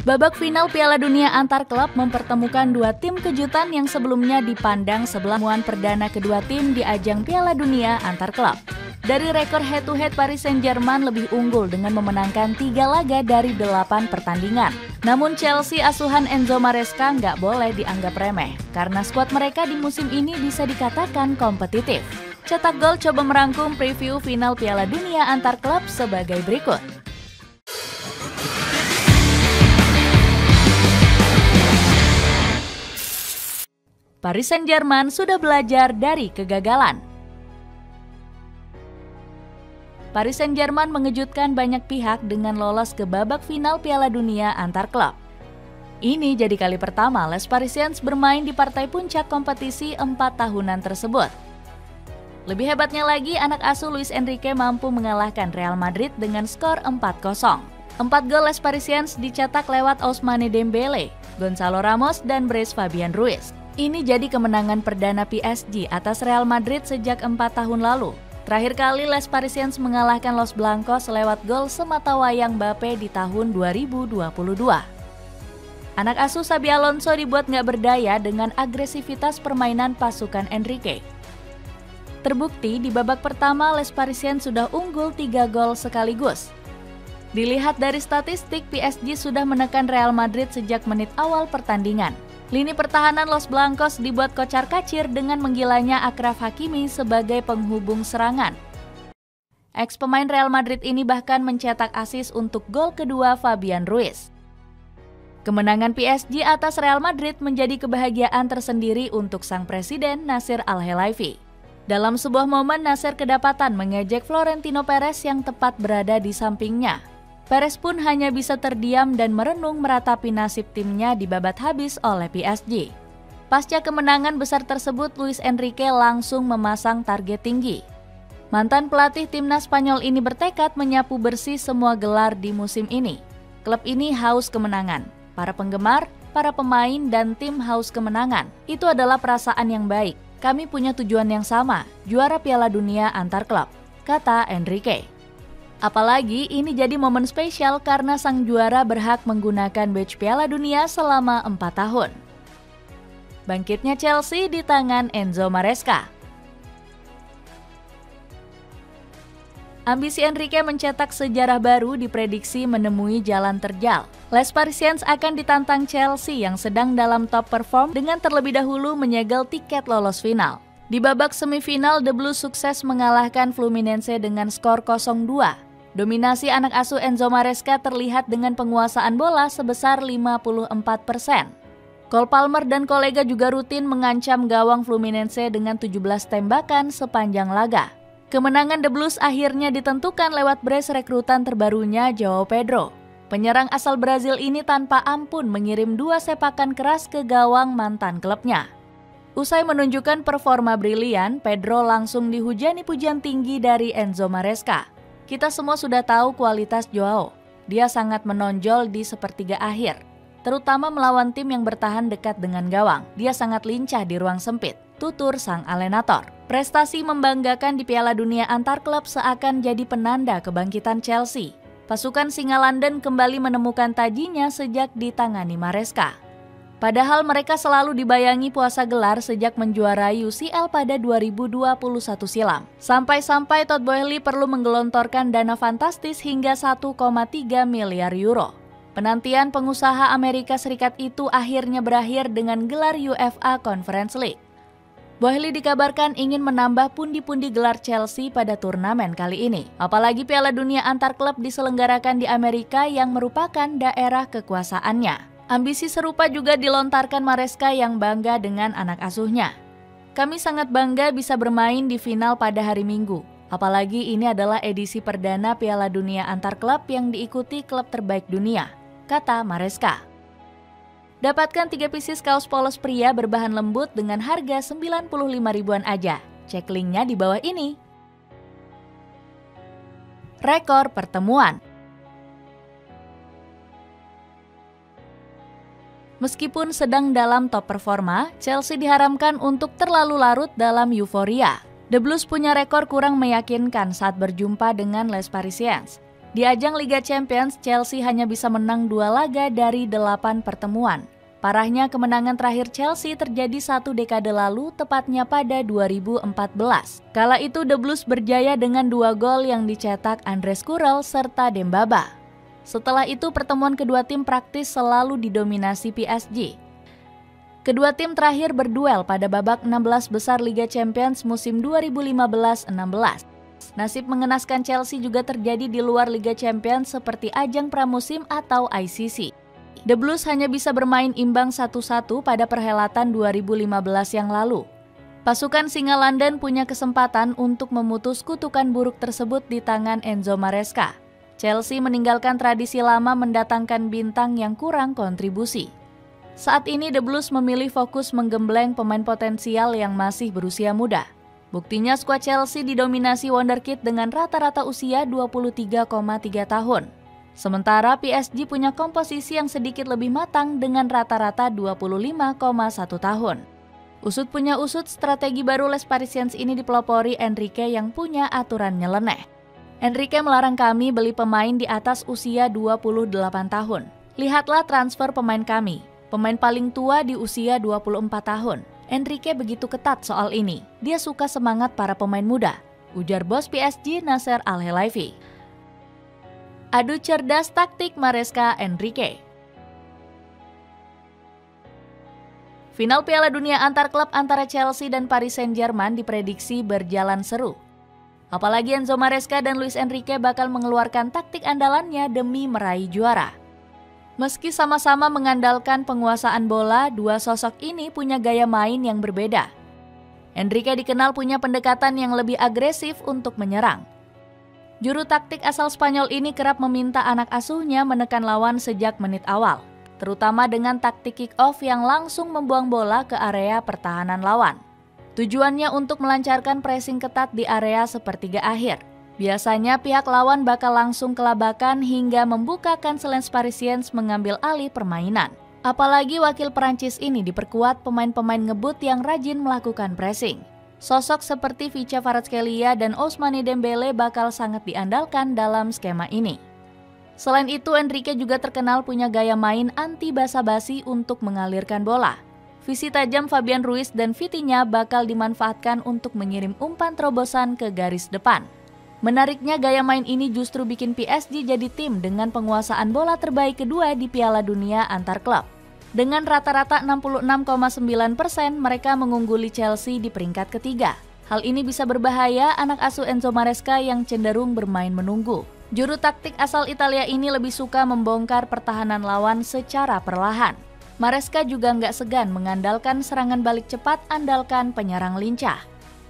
Babak final Piala Dunia antar klub mempertemukan dua tim kejutan yang sebelumnya dipandang sebelah pertemuan perdana kedua tim di ajang Piala Dunia antar klub. Dari rekor head-to-head Paris Saint-Germain lebih unggul dengan memenangkan 3 laga dari 8 pertandingan. Namun Chelsea asuhan Enzo Maresca nggak boleh dianggap remeh, karena skuad mereka di musim ini bisa dikatakan kompetitif. Cetak Gol coba merangkum preview final Piala Dunia antar klub sebagai berikut. Paris Saint-Germain sudah belajar dari kegagalan. Paris Saint-Germain mengejutkan banyak pihak dengan lolos ke babak final Piala Dunia antar klub. Ini jadi kali pertama Les Parisiens bermain di partai puncak kompetisi 4 tahunan tersebut. Lebih hebatnya lagi, anak asuh Luis Enrique mampu mengalahkan Real Madrid dengan skor 4-0. 4 gol Les Parisiens dicetak lewat Ousmane Dembele, Gonzalo Ramos, dan Brice Fabian Ruiz. Ini jadi kemenangan perdana PSG atas Real Madrid sejak 4 tahun lalu. Terakhir kali Les Parisiens mengalahkan Los Blancos lewat gol sematawayang Mbappe di tahun 2022. Anak asuh Xabi Alonso dibuat nggak berdaya dengan agresivitas permainan pasukan Enrique. Terbukti di babak pertama Les Parisiens sudah unggul 3 gol sekaligus. Dilihat dari statistik, PSG sudah menekan Real Madrid sejak menit awal pertandingan. Lini pertahanan Los Blancos dibuat kocar-kacir dengan menggilanya Achraf Hakimi sebagai penghubung serangan. Ex-pemain Real Madrid ini bahkan mencetak assist untuk gol kedua Fabian Ruiz. Kemenangan PSG atas Real Madrid menjadi kebahagiaan tersendiri untuk sang presiden Nasser Al-Khelaifi. Dalam sebuah momen, Nasser kedapatan mengejek Florentino Perez yang tepat berada di sampingnya. Perez pun hanya bisa terdiam dan merenung meratapi nasib timnya dibabat habis oleh PSG. Pasca kemenangan besar tersebut, Luis Enrique langsung memasang target tinggi. Mantan pelatih timnas Spanyol ini bertekad menyapu bersih semua gelar di musim ini. Klub ini haus kemenangan. Para penggemar, para pemain, dan tim haus kemenangan. Itu adalah perasaan yang baik. Kami punya tujuan yang sama, juara Piala Dunia antar klub, kata Enrique. Apalagi ini jadi momen spesial karena sang juara berhak menggunakan badge Piala Dunia selama 4 tahun. Bangkitnya Chelsea di tangan Enzo Maresca. Ambisi Enrique mencetak sejarah baru diprediksi menemui jalan terjal. Les Parisiens akan ditantang Chelsea yang sedang dalam top perform dengan terlebih dahulu menyegel tiket lolos final. Di babak semifinal, The Blues sukses mengalahkan Fluminense dengan skor 0-2. Dominasi anak asuh Enzo Maresca terlihat dengan penguasaan bola sebesar 54%. Cole Palmer dan kolega juga rutin mengancam gawang Fluminense dengan 17 tembakan sepanjang laga. Kemenangan The Blues akhirnya ditentukan lewat brace rekrutan terbarunya João Pedro. Penyerang asal Brazil ini tanpa ampun mengirim 2 sepakan keras ke gawang mantan klubnya. Usai menunjukkan performa brilian, Pedro langsung dihujani pujian tinggi dari Enzo Maresca. Kita semua sudah tahu kualitas Joao. Dia sangat menonjol di sepertiga akhir, terutama melawan tim yang bertahan dekat dengan gawang. Dia sangat lincah di ruang sempit, tutur sang alenator. Prestasi membanggakan di Piala Dunia antar klub seakan jadi penanda kebangkitan Chelsea. Pasukan Singa London kembali menemukan tajinya sejak ditangani Maresca. Padahal mereka selalu dibayangi puasa gelar sejak menjuarai UCL pada 2021 silam. Sampai-sampai Todd Boehly perlu menggelontorkan dana fantastis hingga 1,3 miliar euro. Penantian pengusaha Amerika Serikat itu akhirnya berakhir dengan gelar UEFA Conference League. Boehly dikabarkan ingin menambah pundi-pundi gelar Chelsea pada turnamen kali ini. Apalagi Piala Dunia antar klub diselenggarakan di Amerika yang merupakan daerah kekuasaannya. Ambisi serupa juga dilontarkan Maresca yang bangga dengan anak asuhnya. Kami sangat bangga bisa bermain di final pada hari Minggu. Apalagi ini adalah edisi perdana Piala Dunia antar klub yang diikuti klub terbaik dunia, kata Maresca. Dapatkan 3 pieces kaos polos pria berbahan lembut dengan harga 95 ribuan aja. Cek linknya di bawah ini. Rekor pertemuan. Meskipun sedang dalam top performa, Chelsea diharamkan untuk terlalu larut dalam euforia. The Blues punya rekor kurang meyakinkan saat berjumpa dengan Les Parisiens. Di ajang Liga Champions, Chelsea hanya bisa menang 2 laga dari 8 pertemuan. Parahnya kemenangan terakhir Chelsea terjadi 1 dekade lalu, tepatnya pada 2014. Kala itu The Blues berjaya dengan 2 gol yang dicetak Andreas Kurel serta Dembaba. Setelah itu pertemuan kedua tim praktis selalu didominasi PSG. Kedua tim terakhir berduel pada babak 16 besar Liga Champions musim 2015-16. Nasib mengenaskan Chelsea juga terjadi di luar Liga Champions seperti ajang pramusim atau ICC. The Blues hanya bisa bermain imbang 1-1 pada perhelatan 2015 yang lalu. Pasukan Singa London punya kesempatan untuk memutus kutukan buruk tersebut di tangan Enzo Maresca. Chelsea meninggalkan tradisi lama mendatangkan bintang yang kurang kontribusi. Saat ini The Blues memilih fokus menggembleng pemain potensial yang masih berusia muda. Buktinya skuad Chelsea didominasi wonderkid dengan rata-rata usia 23,3 tahun. Sementara PSG punya komposisi yang sedikit lebih matang dengan rata-rata 25,1 tahun. Usut punya usut, strategi baru Les Parisiens ini dipelopori Enrique yang punya aturan nyeleneh. Enrique melarang kami beli pemain di atas usia 28 tahun. Lihatlah transfer pemain kami. Pemain paling tua di usia 24 tahun. Enrique begitu ketat soal ini. Dia suka semangat para pemain muda, ujar bos PSG Nasser Al-Khelaifi. Adu cerdas taktik Maresca Enrique. Final Piala Dunia antar klub antara Chelsea dan Paris Saint-Germain diprediksi berjalan seru. Apalagi Enzo Maresca dan Luis Enrique bakal mengeluarkan taktik andalannya demi meraih juara. Meski sama-sama mengandalkan penguasaan bola, dua sosok ini punya gaya main yang berbeda. Enrique dikenal punya pendekatan yang lebih agresif untuk menyerang. Juru taktik asal Spanyol ini kerap meminta anak asuhnya menekan lawan sejak menit awal, terutama dengan taktik kick-off yang langsung membuang bola ke area pertahanan lawan. Tujuannya untuk melancarkan pressing ketat di area sepertiga akhir. Biasanya pihak lawan bakal langsung kelabakan hingga membukakan Les Parisiens mengambil alih permainan. Apalagi wakil Perancis ini diperkuat pemain-pemain ngebut yang rajin melakukan pressing. Sosok seperti Vicha Kvaratskhelia dan Ousmane Dembele bakal sangat diandalkan dalam skema ini. Selain itu, Enrique juga terkenal punya gaya main anti basa-basi untuk mengalirkan bola. Visi tajam Fabian Ruiz dan Vitinha bakal dimanfaatkan untuk mengirim umpan terobosan ke garis depan. Menariknya, gaya main ini justru bikin PSG jadi tim dengan penguasaan bola terbaik kedua di Piala Dunia antar klub. Dengan rata-rata 66,9%, mereka mengungguli Chelsea di peringkat ketiga. Hal ini bisa berbahaya anak asuh Enzo Maresca yang cenderung bermain menunggu. Juru taktik asal Italia ini lebih suka membongkar pertahanan lawan secara perlahan. Maresca juga nggak segan mengandalkan serangan balik cepat andalkan penyerang lincah.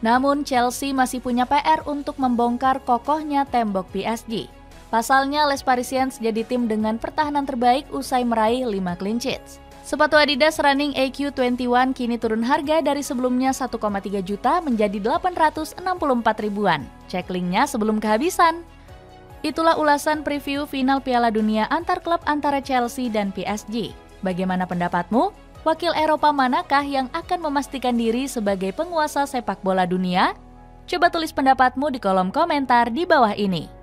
Namun Chelsea masih punya PR untuk membongkar kokohnya tembok PSG. Pasalnya Les Parisiens jadi tim dengan pertahanan terbaik usai meraih 5 clean sheets. Sepatu Adidas Running AQ21 kini turun harga dari sebelumnya 1,3 juta menjadi 864 ribuan. Cek linknya sebelum kehabisan. Itulah ulasan preview final Piala Dunia antar klub antara Chelsea dan PSG. Bagaimana pendapatmu? Wakil Eropa manakah yang akan memastikan diri sebagai penguasa sepak bola dunia? Coba tulis pendapatmu di kolom komentar di bawah ini.